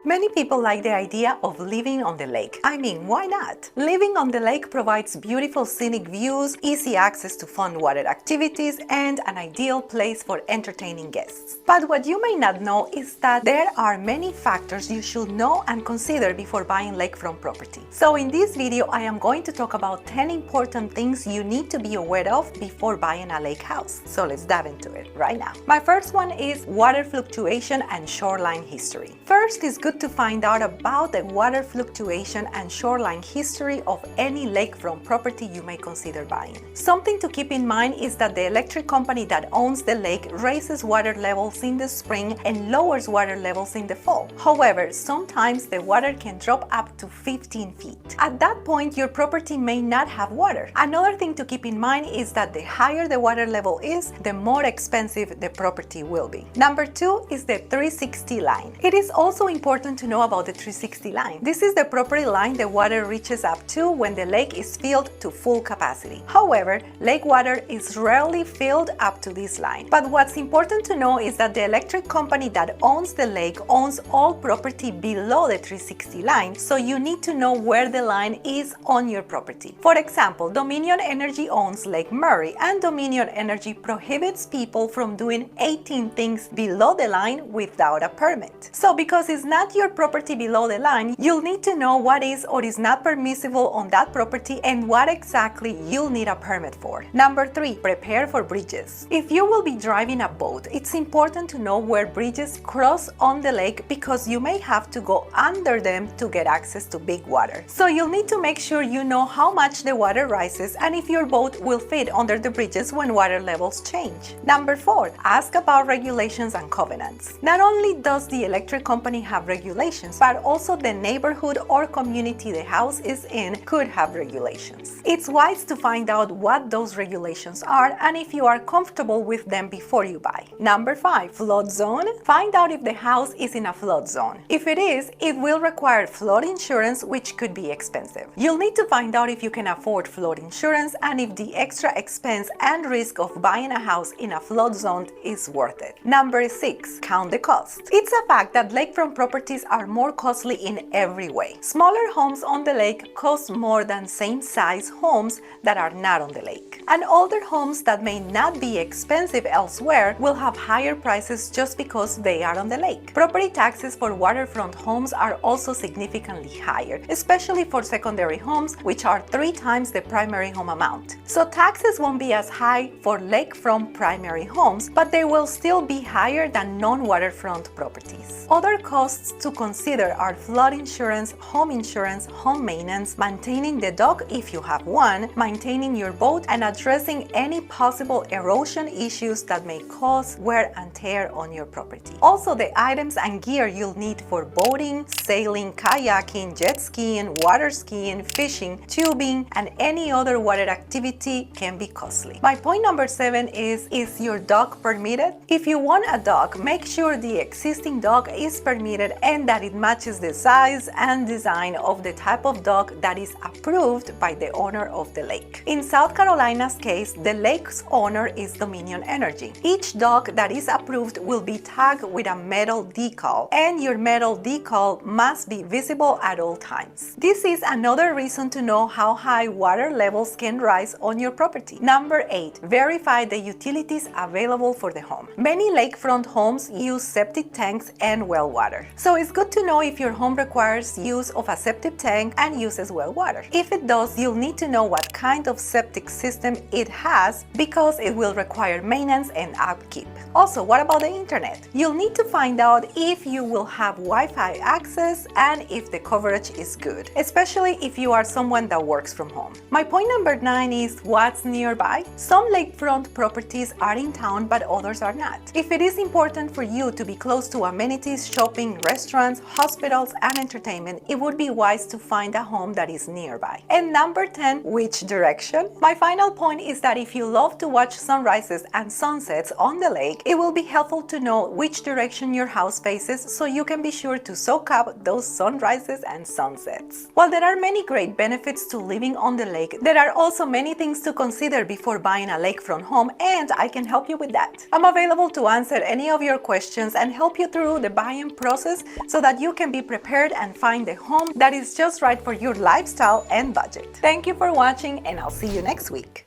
Many people like the idea of living on the lake. I mean, why not? Living on the lake provides beautiful scenic views, easy access to fun water activities, and an ideal place for entertaining guests. But what you may not know is that there are many factors you should know and consider before buying lakefront property. So in this video, I am going to talk about 10 important things you need to be aware of before buying a lake house. So let's dive into it right now. My first one is water fluctuation and shoreline history. First, it's good to find out about the water fluctuation and shoreline history of any lakefront property you may consider buying. Something to keep in mind is that the electric company that owns the lake raises water levels in the spring and lowers water levels in the fall. However, sometimes the water can drop up to 15 feet. At that point, your property may not have water. Another thing to keep in mind is that the higher the water level is, the more expensive the property will be. Number 2 is the 360 line. It is also important to know about the 360 line. This is the property line the water reaches up to when the lake is filled to full capacity. However, lake water is rarely filled up to this line. But what's important to know is that the electric company that owns the lake owns all property below the 360 line, so you need to know where the line is on your property. For example, Dominion Energy owns Lake Murray, and Dominion Energy prohibits people from doing 18 things below the line without a permit. So because it's not your property below the line, you'll need to know what is or is not permissible on that property and what exactly you'll need a permit for. Number 3, prepare for bridges. If you will be driving a boat, it's important to know where bridges cross on the lake because you may have to go under them to get access to big water. So you'll need to make sure you know how much the water rises and if your boat will fit under the bridges when water levels change. Number 4, ask about regulations and covenants. Not only does the electric company have regulations, but also the neighborhood or community the house is in could have regulations. It's wise to find out what those regulations are and if you are comfortable with them before you buy. Number 5, flood zone. Find out if the house is in a flood zone. If it is, it will require flood insurance, which could be expensive. You'll need to find out if you can afford flood insurance and if the extra expense and risk of buying a house in a flood zone is worth it. Number 6, count the cost. It's a fact that lakefront properties are more costly in every way. Smaller homes on the lake cost more than same-size homes that are not on the lake. And older homes that may not be expensive elsewhere will have higher prices just because they are on the lake. Property taxes for waterfront homes are also significantly higher, especially for secondary homes, which are 3 times the primary home amount. So taxes won't be as high for lakefront primary homes, but they will still be higher than non-waterfront properties. Other costs to consider are flood insurance, home maintenance, maintaining the dock if you have one, maintaining your boat, and addressing any possible erosion issues that may cause wear and tear on your property. Also, the items and gear you'll need for boating, sailing, kayaking, jet skiing, water skiing, fishing, tubing, and any other water activity can be costly. My point number 7 is your dock permitted? If you want a dock, make sure the existing dock is permitted and that it matches the size and design of the type of dock that is approved by the owner of the lake. In South Carolina's case, the lake's owner is Dominion Energy. Each dock that is approved will be tagged with a metal decal, and your metal decal must be visible at all times. This is another reason to know how high water levels can rise on your property. Number 8, verify the utilities available for the home. Many lakefront homes use septic tanks and well water. So it's good to know if your home requires use of a septic tank and uses well water. If it does, you'll need to know what kind of septic system it has because it will require maintenance and upkeep. Also, what about the internet? You'll need to find out if you will have Wi-Fi access and if the coverage is good, especially if you are someone that works from home. My point number 9 is what's nearby. Some lakefront properties are in town, but others are not. If it is important for you to be close to amenities, shopping, restaurants, hospitals, and entertainment, it would be wise to find a home that is nearby. And number 10, which direction? My final point is that if you love to watch sunrises and sunsets on the lake, it will be helpful to know which direction your house faces so you can be sure to soak up those sunrises and sunsets. While there are many great benefits to living on the lake, there are also many things to consider before buying a lakefront home, and I can help you with that. I'm available to answer any of your questions and help you through the buying process, so that you can be prepared and find the home that is just right for your lifestyle and budget. Thank you for watching, and I'll see you next week.